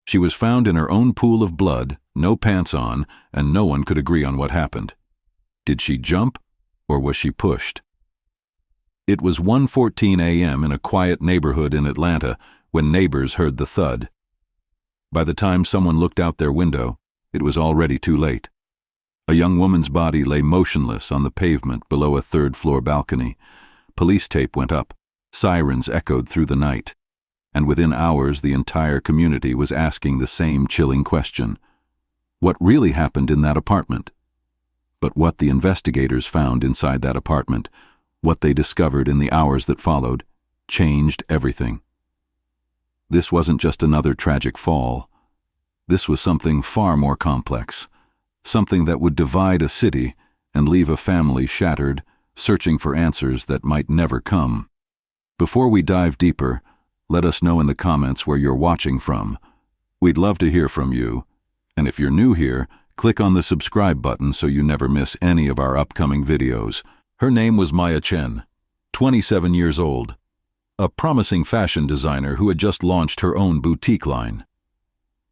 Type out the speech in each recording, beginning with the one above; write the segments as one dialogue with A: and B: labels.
A: She was found in her own pool of blood, no pants on, and no one could agree on what happened. Did she jump, or was she pushed? It was 1:14 a.m. in a quiet neighborhood in Atlanta when neighbors heard the thud. By the time someone looked out their window, it was already too late. A young woman's body lay motionless on the pavement below a third-floor balcony. Police tape went up. Sirens echoed through the night. And within hours, the entire community was asking the same chilling question. What really happened in that apartment? But what the investigators found inside that apartment, what they discovered in the hours that followed, changed everything. This wasn't just another tragic fall. This was something far more complex, something that would divide a city and leave a family shattered, searching for answers that might never come. Before we dive deeper, let us know in the comments where you're watching from. We'd love to hear from you. And if you're new here, click on the subscribe button so you never miss any of our upcoming videos. Her name was Maya Chen, 27 years old, a promising fashion designer who had just launched her own boutique line.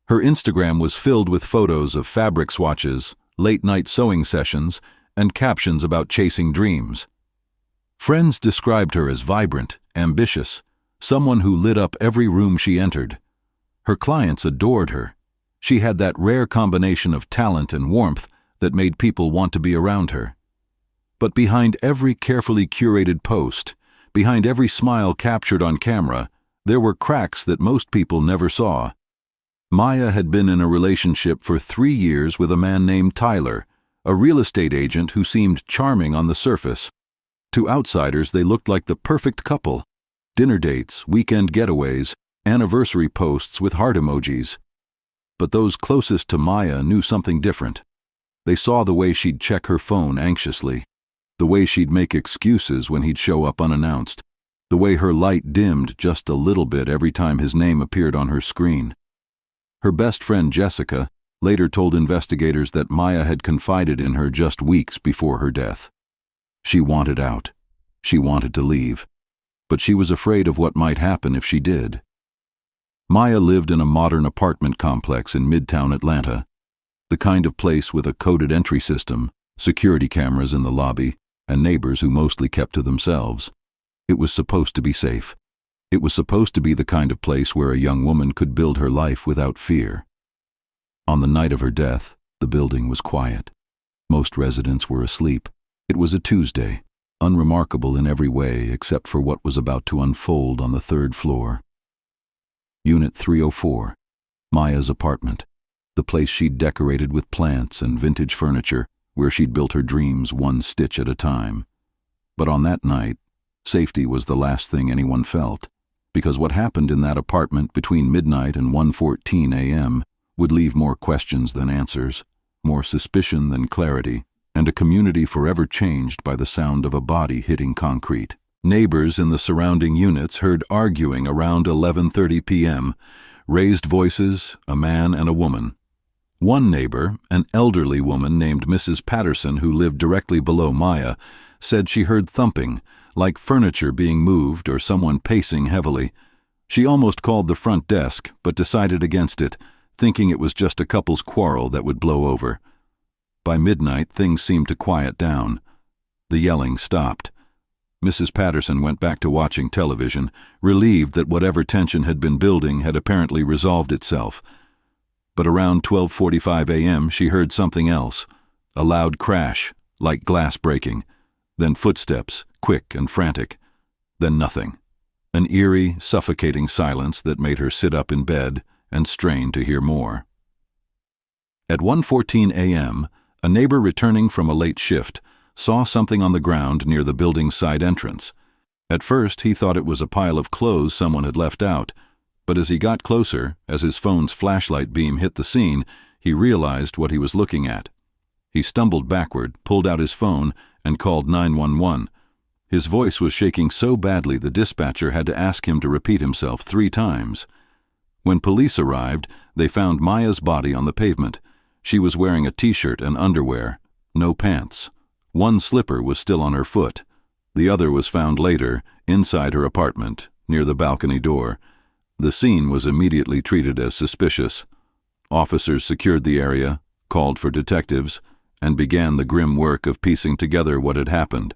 A: Her Instagram was filled with photos of fabric swatches, late-night sewing sessions, and captions about chasing dreams. Friends described her as vibrant, ambitious, someone who lit up every room she entered. Her clients adored her. She had that rare combination of talent and warmth that made people want to be around her. But behind every carefully curated post, behind every smile captured on camera, there were cracks that most people never saw. Maya had been in a relationship for 3 years with a man named Tyler, a real estate agent who seemed charming on the surface. To outsiders, they looked like the perfect couple. Dinner dates, weekend getaways, anniversary posts with heart emojis. But those closest to Maya knew something different. They saw the way she'd check her phone anxiously, the way she'd make excuses when he'd show up unannounced, the way her light dimmed just a little bit every time his name appeared on her screen. Her best friend Jessica later told investigators that Maya had confided in her just weeks before her death. She wanted out. She wanted to leave. But she was afraid of what might happen if she did. Maya lived in a modern apartment complex in Midtown Atlanta, the kind of place with a coded entry system, security cameras in the lobby, and neighbors who mostly kept to themselves. It was supposed to be safe. It was supposed to be the kind of place where a young woman could build her life without fear. On the night of her death, the building was quiet. Most residents were asleep. It was a Tuesday, unremarkable in every way except for what was about to unfold on the 3rd floor. Unit 304, Maya's apartment, the place she'd decorated with plants and vintage furniture, where she'd built her dreams one stitch at a time. But on that night, safety was the last thing anyone felt, because what happened in that apartment between midnight and 1:14 a.m. would leave more questions than answers, more suspicion than clarity, and a community forever changed by the sound of a body hitting concrete. Neighbors in the surrounding units heard arguing around 11:30 p.m., raised voices, a man and a woman. One neighbor, an elderly woman named Mrs. Patterson who lived directly below Maya, said she heard thumping, like furniture being moved or someone pacing heavily. She almost called the front desk, but decided against it, thinking it was just a couple's quarrel that would blow over. By midnight, things seemed to quiet down. The yelling stopped. Mrs. Patterson went back to watching television, relieved that whatever tension had been building had apparently resolved itself. But around 12:45 a.m. she heard something else, a loud crash, like glass breaking, then footsteps, quick and frantic, then nothing. An eerie, suffocating silence that made her sit up in bed and strain to hear more. At 1:14 a.m., a neighbor returning from a late shift saw something on the ground near the building's side entrance. At first, he thought it was a pile of clothes someone had left out, but as he got closer, as his phone's flashlight beam hit the scene, he realized what he was looking at. He stumbled backward, pulled out his phone, and called 911. His voice was shaking so badly the dispatcher had to ask him to repeat himself 3 times. When police arrived, they found Maya's body on the pavement. She was wearing a t-shirt and underwear, no pants. One slipper was still on her foot. The other was found later, inside her apartment, near the balcony door. The scene was immediately treated as suspicious. Officers secured the area, called for detectives, and began the grim work of piecing together what had happened.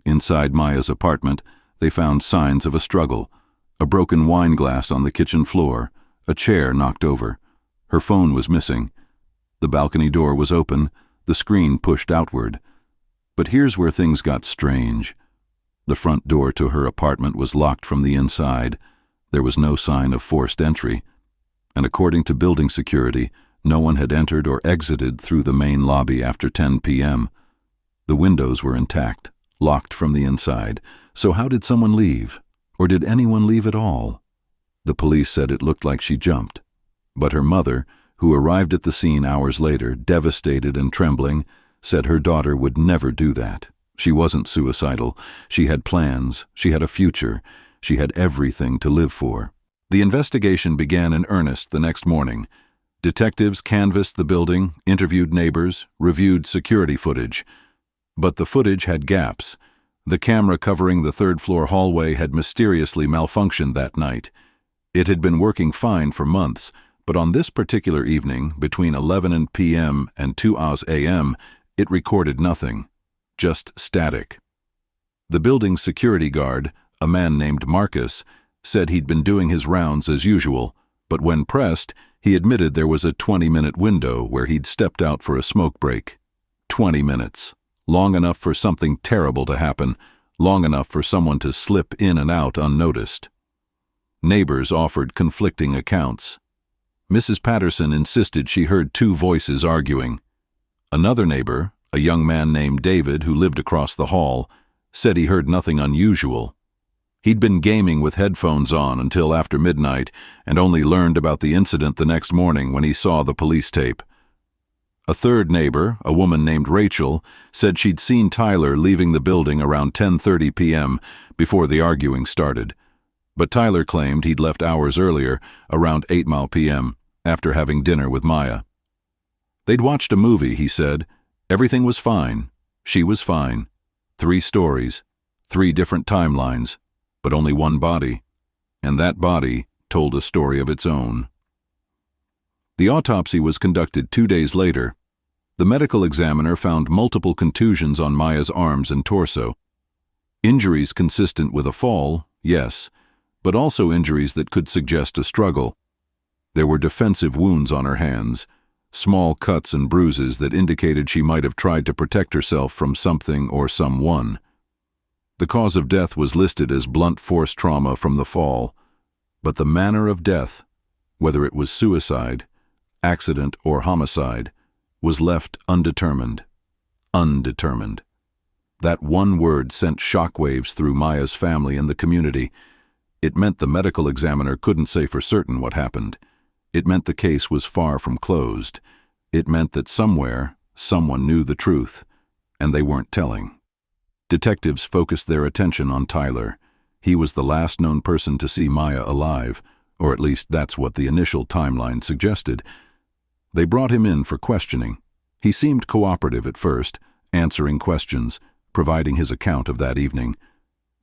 A: Inside Maya's apartment, they found signs of a struggle: a broken wine glass on the kitchen floor, a chair knocked over. Her phone was missing. The balcony door was open, the screen pushed outward. But here's where things got strange. The front door to her apartment was locked from the inside. There was no sign of forced entry. And according to building security, no one had entered or exited through the main lobby after 10 p.m. The windows were intact, locked from the inside. So how did someone leave? Or did anyone leave at all? The police said it looked like she jumped. But her mother, who arrived at the scene hours later, devastated and trembling, said her daughter would never do that. She wasn't suicidal. She had plans. She had a future. She had everything to live for. The investigation began in earnest the next morning. Detectives canvassed the building, interviewed neighbors, reviewed security footage. But the footage had gaps. The camera covering the third-floor hallway had mysteriously malfunctioned that night. It had been working fine for months, but on this particular evening, between 11 p.m. and 2 a.m., it recorded nothing, just static. The building's security guard, a man named Marcus, said he'd been doing his rounds as usual, but when pressed, he admitted there was a 20-minute window where he'd stepped out for a smoke break. 20 minutes. Long enough for something terrible to happen, long enough for someone to slip in and out unnoticed. Neighbors offered conflicting accounts. Mrs. Patterson insisted she heard two voices arguing. Another neighbor, a young man named David who lived across the hall, said he heard nothing unusual. He'd been gaming with headphones on until after midnight and only learned about the incident the next morning when he saw the police tape. A third neighbor, a woman named Rachel, said she'd seen Tyler leaving the building around 10:30 p.m. before the arguing started. But Tyler claimed he'd left hours earlier, around 8 p.m., after having dinner with Maya. They'd watched a movie, he said. Everything was fine. She was fine. 3 stories, 3 different timelines, but only one body. And that body told a story of its own. The autopsy was conducted 2 days later. The medical examiner found multiple contusions on Maya's arms and torso. Injuries consistent with a fall, yes, but also injuries that could suggest a struggle. There were defensive wounds on her hands, small cuts and bruises that indicated she might have tried to protect herself from something or someone. The cause of death was listed as blunt force trauma from the fall, but the manner of death, whether it was suicide, accident, or homicide, was left undetermined. Undetermined. That one word sent shockwaves through Maya's family and the community. It meant the medical examiner couldn't say for certain what happened. It meant the case was far from closed. It meant that somewhere, someone knew the truth, and they weren't telling. Detectives focused their attention on Tyler. He was the last known person to see Maya alive, or at least that's what the initial timeline suggested. They brought him in for questioning. He seemed cooperative at first, answering questions, providing his account of that evening.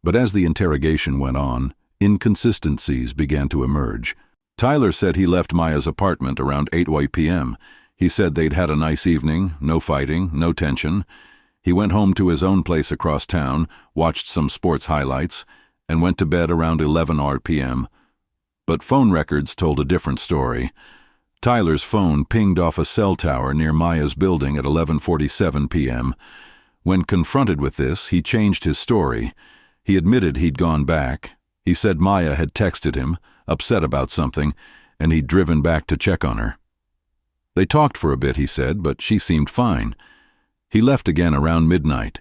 A: But as the interrogation went on, inconsistencies began to emerge. Tyler said he left Maya's apartment around 8 p.m. He said they'd had a nice evening, no fighting, no tension. He went home to his own place across town, watched some sports highlights, and went to bed around 11 p.m. But phone records told a different story. Tyler's phone pinged off a cell tower near Maya's building at 11:47 p.m. When confronted with this, he changed his story. He admitted he'd gone back. He said Maya had texted him, upset about something, and he'd driven back to check on her. They talked for a bit, he said, but she seemed fine. He left again around midnight.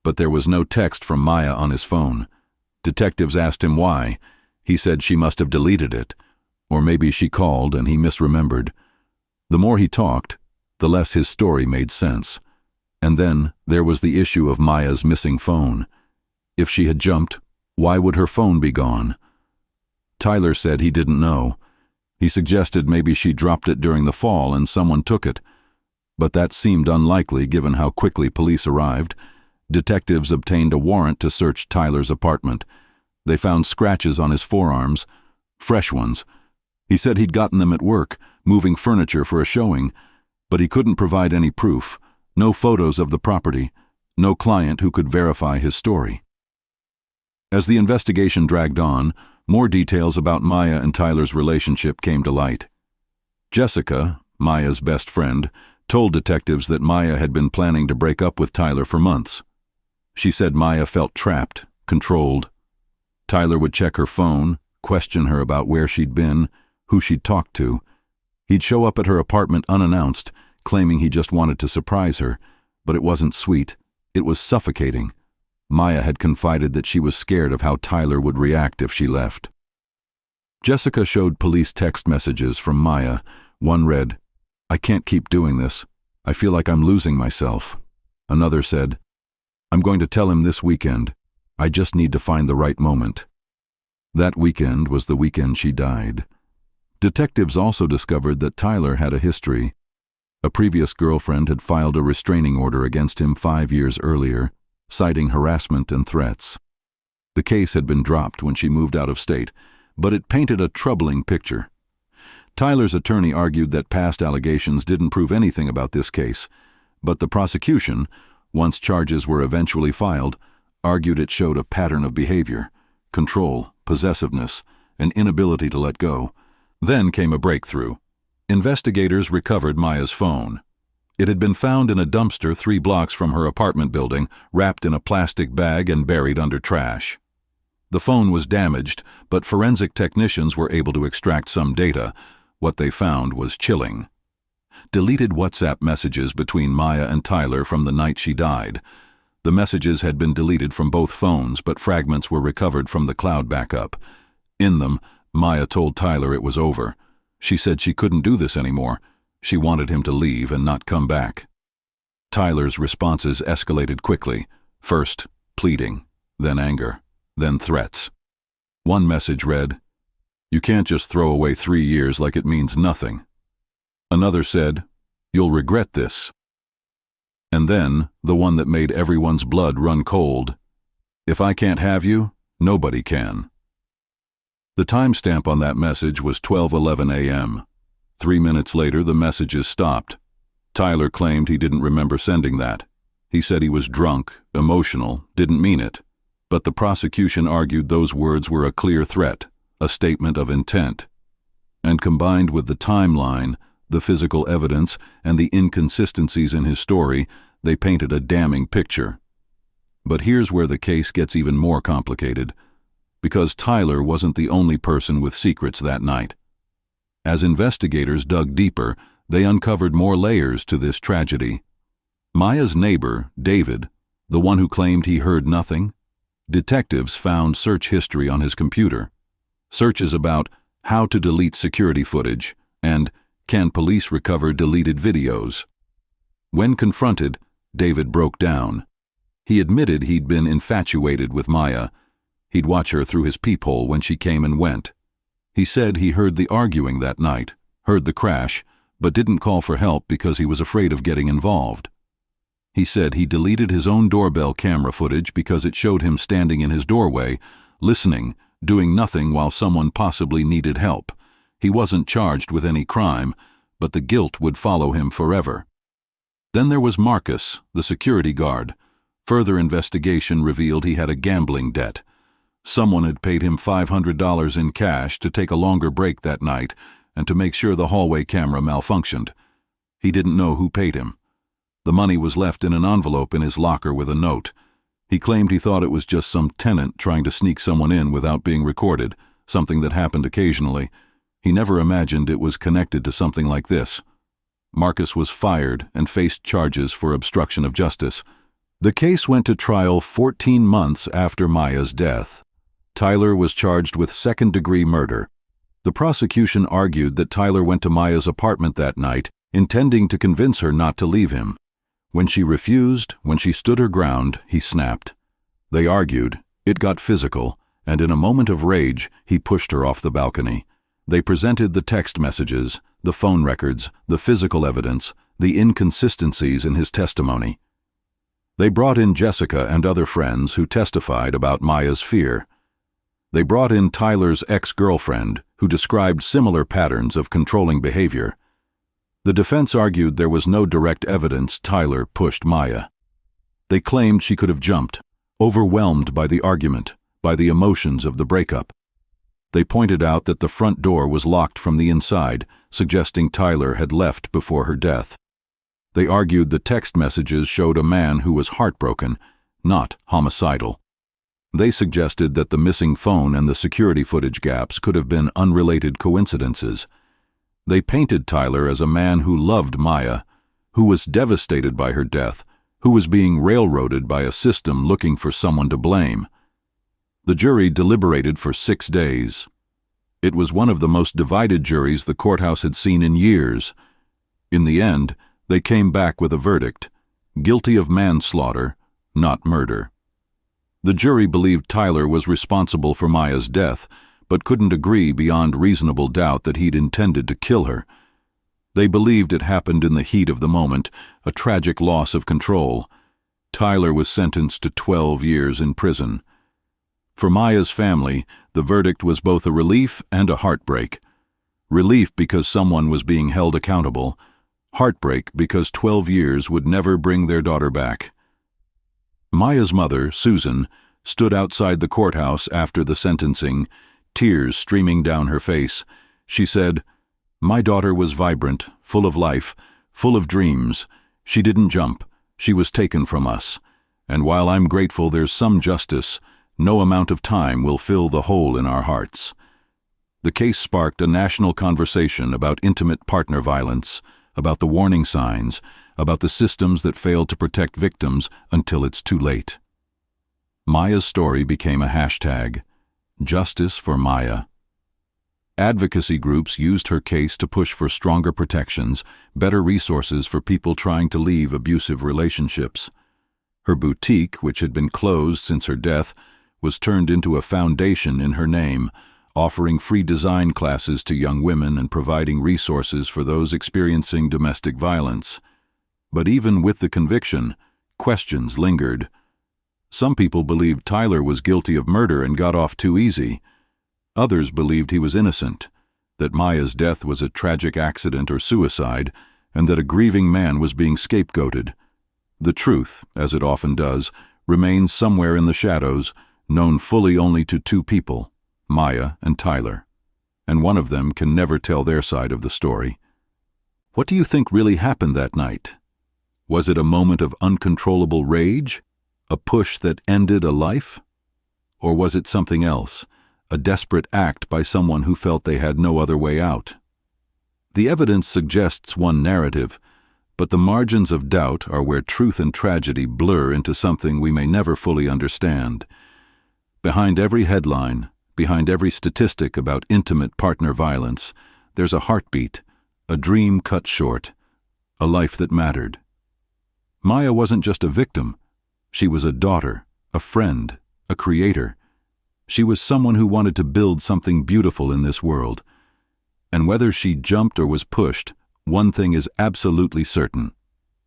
A: But there was no text from Maya on his phone. Detectives asked him why. He said she must have deleted it. Or maybe she called and he misremembered. The more he talked, the less his story made sense. And then there was the issue of Maya's missing phone. If she had jumped, why would her phone be gone? Tyler said he didn't know. He suggested maybe she dropped it during the fall and someone took it. But that seemed unlikely given how quickly police arrived. Detectives obtained a warrant to search Tyler's apartment. They found scratches on his forearms, fresh ones. He said he'd gotten them at work, moving furniture for a showing, but he couldn't provide any proof, no photos of the property, no client who could verify his story. As the investigation dragged on, more details about Maya and Tyler's relationship came to light. Jessica, Maya's best friend, told detectives that Maya had been planning to break up with Tyler for months. She said Maya felt trapped, controlled. Tyler would check her phone, question her about where she'd been, who she'd talked to. He'd show up at her apartment unannounced, claiming he just wanted to surprise her, but it wasn't sweet. It was suffocating. Maya had confided that she was scared of how Tyler would react if she left. Jessica showed police text messages from Maya. One read, "I can't keep doing this. I feel like I'm losing myself." Another said, "I'm going to tell him this weekend. I just need to find the right moment." That weekend was the weekend she died. Detectives also discovered that Tyler had a history. A previous girlfriend had filed a restraining order against him 5 years earlier, citing harassment and threats. The case had been dropped when she moved out of state, but it painted a troubling picture. Tyler's attorney argued that past allegations didn't prove anything about this case, but the prosecution, once charges were eventually filed, argued it showed a pattern of behavior, control, possessiveness, an inability to let go. Then came a breakthrough. Investigators recovered Maya's phone. It had been found in a dumpster 3 blocks from her apartment building, wrapped in a plastic bag and buried under trash. The phone was damaged, but forensic technicians were able to extract some data. What they found was chilling. Deleted WhatsApp messages between Maya and Tyler from the night she died. The messages had been deleted from both phones, but fragments were recovered from the cloud backup. In them, Maya told Tyler it was over. She said she couldn't do this anymore. She wanted him to leave and not come back. Tyler's responses escalated quickly. First, pleading, then anger, then threats. One message read, "You can't just throw away 3 years like it means nothing." Another said, "You'll regret this." And then, the one that made everyone's blood run cold, "If I can't have you, nobody can." The timestamp on that message was 12:11 a.m. 3 minutes later, the messages stopped. Tyler claimed he didn't remember sending that. He said he was drunk, emotional, didn't mean it. But the prosecution argued those words were a clear threat, a statement of intent. And combined with the timeline, the physical evidence, and the inconsistencies in his story, they painted a damning picture. But here's where the case gets even more complicated, because Tyler wasn't the only person with secrets that night. As investigators dug deeper, they uncovered more layers to this tragedy. Maya's neighbor, David, the one who claimed he heard nothing, detectives found search history on his computer. Searches about how to delete security footage and can police recover deleted videos. When confronted, David broke down. He admitted he'd been infatuated with Maya. He'd watch her through his peephole when she came and went. He said he heard the arguing that night, heard the crash, but didn't call for help because he was afraid of getting involved. He said he deleted his own doorbell camera footage because it showed him standing in his doorway, listening, doing nothing while someone possibly needed help. He wasn't charged with any crime, but the guilt would follow him forever. Then there was Marcus, the security guard. Further investigation revealed he had a gambling debt. Someone had paid him $500 in cash to take a longer break that night and to make sure the hallway camera malfunctioned. He didn't know who paid him. The money was left in an envelope in his locker with a note. He claimed he thought it was just some tenant trying to sneak someone in without being recorded, something that happened occasionally. He never imagined it was connected to something like this. Marcus was fired and faced charges for obstruction of justice. The case went to trial 14 months after Maya's death. Tyler was charged with second-degree murder. The prosecution argued that Tyler went to Maya's apartment that night, intending to convince her not to leave him. When she refused, when she stood her ground, he snapped. They argued, it got physical, and in a moment of rage, he pushed her off the balcony. They presented the text messages, the phone records, the physical evidence, the inconsistencies in his testimony. They brought in Jessica and other friends who testified about Maya's fear. They brought in Tyler's ex-girlfriend, who described similar patterns of controlling behavior. The defense argued there was no direct evidence Tyler pushed Maya. They claimed she could have jumped, overwhelmed by the argument, by the emotions of the breakup. They pointed out that the front door was locked from the inside, suggesting Tyler had left before her death. They argued the text messages showed a man who was heartbroken, not homicidal. They suggested that the missing phone and the security footage gaps could have been unrelated coincidences. They painted Tyler as a man who loved Maya, who was devastated by her death, who was being railroaded by a system looking for someone to blame. The jury deliberated for 6 days. It was one of the most divided juries the courthouse had seen in years. In the end, they came back with a verdict: guilty of manslaughter, not murder. The jury believed Tyler was responsible for Maya's death, but couldn't agree beyond reasonable doubt that he'd intended to kill her. They believed it happened in the heat of the moment, a tragic loss of control. Tyler was sentenced to 12 years in prison. For Maya's family, the verdict was both a relief and a heartbreak. Relief because someone was being held accountable, heartbreak because 12 years would never bring their daughter back. Maya's mother, Susan, stood outside the courthouse after the sentencing, tears streaming down her face. She said, "My daughter was vibrant, full of life, full of dreams. She didn't jump. She was taken from us. And while I'm grateful there's some justice, no amount of time will fill the hole in our hearts." The case sparked a national conversation about intimate partner violence, about the warning signs, about the systems that fail to protect victims until it's too late. Maya's story became a hashtag, Justice for Maya. Advocacy groups used her case to push for stronger protections, better resources for people trying to leave abusive relationships. Her boutique, which had been closed since her death, was turned into a foundation in her name, offering free design classes to young women and providing resources for those experiencing domestic violence. But even with the conviction, questions lingered. Some people believed Tyler was guilty of murder and got off too easy. Others believed he was innocent, that Maya's death was a tragic accident or suicide, and that a grieving man was being scapegoated. The truth, as it often does, remains somewhere in the shadows, known fully only to 2 people, Maya and Tyler, and one of them can never tell their side of the story. What do you think really happened that night? Was it a moment of uncontrollable rage? A push that ended a life? Or was it something else, a desperate act by someone who felt they had no other way out? The evidence suggests one narrative, but the margins of doubt are where truth and tragedy blur into something we may never fully understand. Behind every headline, behind every statistic about intimate partner violence, there's a heartbeat, a dream cut short, a life that mattered. Maya wasn't just a victim. She was a daughter, a friend, a creator. She was someone who wanted to build something beautiful in this world. And whether she jumped or was pushed, one thing is absolutely certain.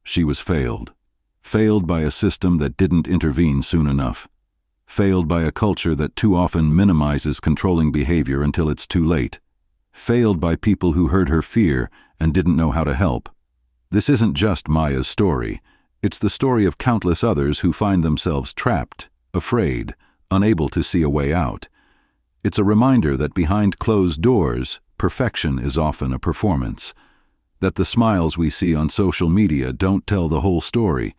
A: She was failed. Failed by a system that didn't intervene soon enough. Failed by a culture that too often minimizes controlling behavior until it's too late. Failed by people who heard her fear and didn't know how to help. This isn't just Maya's story. It's the story of countless others who find themselves trapped, afraid, unable to see a way out. It's a reminder that behind closed doors, perfection is often a performance. That the smiles we see on social media don't tell the whole story.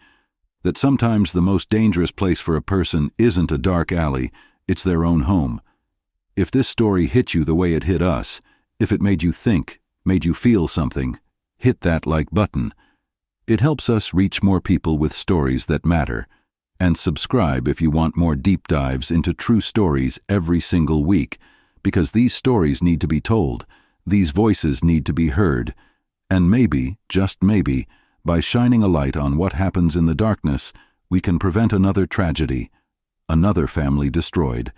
A: That sometimes the most dangerous place for a person isn't a dark alley, it's their own home. If this story hit you the way it hit us, if it made you think, made you feel something, hit that like button. It helps us reach more people with stories that matter. And subscribe if you want more deep dives into true stories every single week, because these stories need to be told, these voices need to be heard, and maybe, just maybe, by shining a light on what happens in the darkness, we can prevent another tragedy, another family destroyed,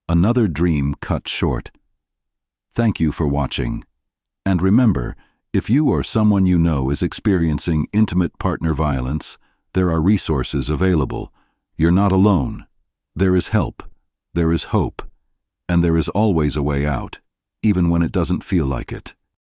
A: another dream cut short. Thank you for watching. And remember, if you or someone you know is experiencing intimate partner violence, there are resources available. You're not alone. There is help. There is hope. And there is always a way out, even when it doesn't feel like it.